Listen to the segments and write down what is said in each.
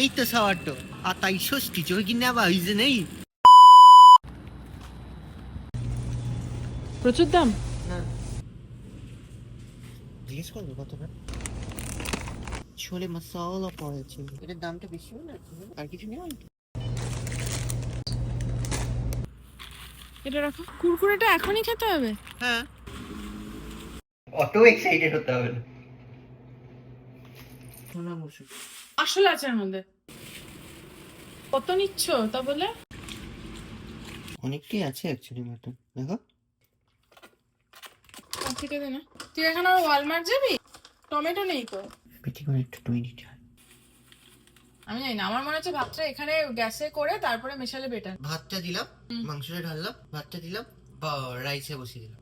এই তো সাওয়ারটো আর তাই ষষ্ঠী চোখ কিনে আবার হইছে নেই। প্রচুর দাম। না জিজ্ঞেস করবো কত না। ছোলে মশলা পড়েছে, এটার দামটা বেশি না আর কিছু নেই। এটা রাখো, কুরকুরেটা এখনই খেতে হবে? হ্যাঁ, অটো এক্সাইটেড হতে হবে না। শোনা বসে আসলে আছে এর মধ্যে। কত নিচ্ছ তা বলে? অনেকটাই আছে অ্যাকচুয়ালি মটন, দেখো। ঠিক আছে না, তুই এখন আবার ওয়ালমার্ট যাবি? টমেটো নেই তো। পেটি করে একটু 20 টাকা। আমি জানি না, আমার মনে হচ্ছে ভাতটা এখানে গ্যাসে করে তারপরে মেশালে বেটার। ভাতটা দিলাম, মাংসটা ঢাললাম, ভাতটা দিলাম, বা রাইসে বসিয়ে দিলাম।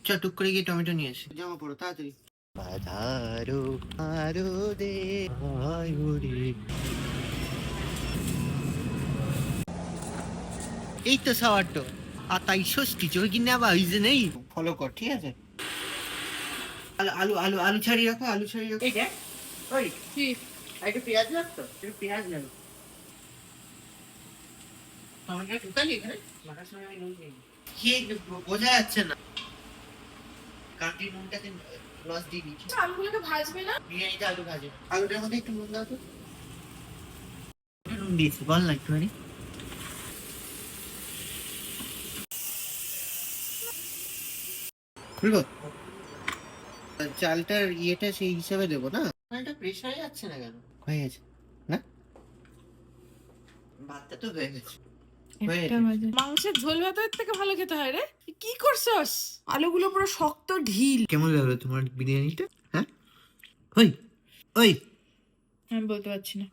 চল টুক করে গিয়ে টমেটো নিয়ে আসি, জামা পড়ো তাড়াতাড়ি। বাধারো আরো দে আয়ুরে। এই তো সাওয়ারটো আর তাই ষষ্ঠী চোখ কিনে আবার হইছে নেই। ফলো কর, ঠিক আছে? আলু আলু আলু আলু ছাড়িয়ে রাখো, আলু ছাড়িয়ে রাখো। এই দেখ, ওই কি? একটু পেঁয়াজ লাগতো, একটু পেঁয়াজ লাগতো। টমেটো ঢুকালি এখানে? মাখার সময় আমি নুন দিই। কি বোঝা যাচ্ছে না, কাটি নুনটাকে লস দিয়ে দিচ্ছি। আলুগুলোকে ভাজবে না? বিরিয়ানিতে আলু ভাজে, আলুটার মধ্যে একটু নুন দাও তো। নুন দিয়েছি, বল না একটুখানি। খুলবো চালটার ইয়েটা সেই হিসাবে দেবো না? চালটা প্রেশারে যাচ্ছে না কেন? হয়ে গেছে না, ভাতটা তো হয়ে গেছে। মাংসের ঝোল ভাতের থেকে ভালো খেতে হয় রে। কি করছস? আলুগুলো পুরো শক্ত ঢিল। কেমন লাগলো তোমার বিরিয়ানিটা? হ্যাঁ, ওই ওই আমি বলতে পারছি না।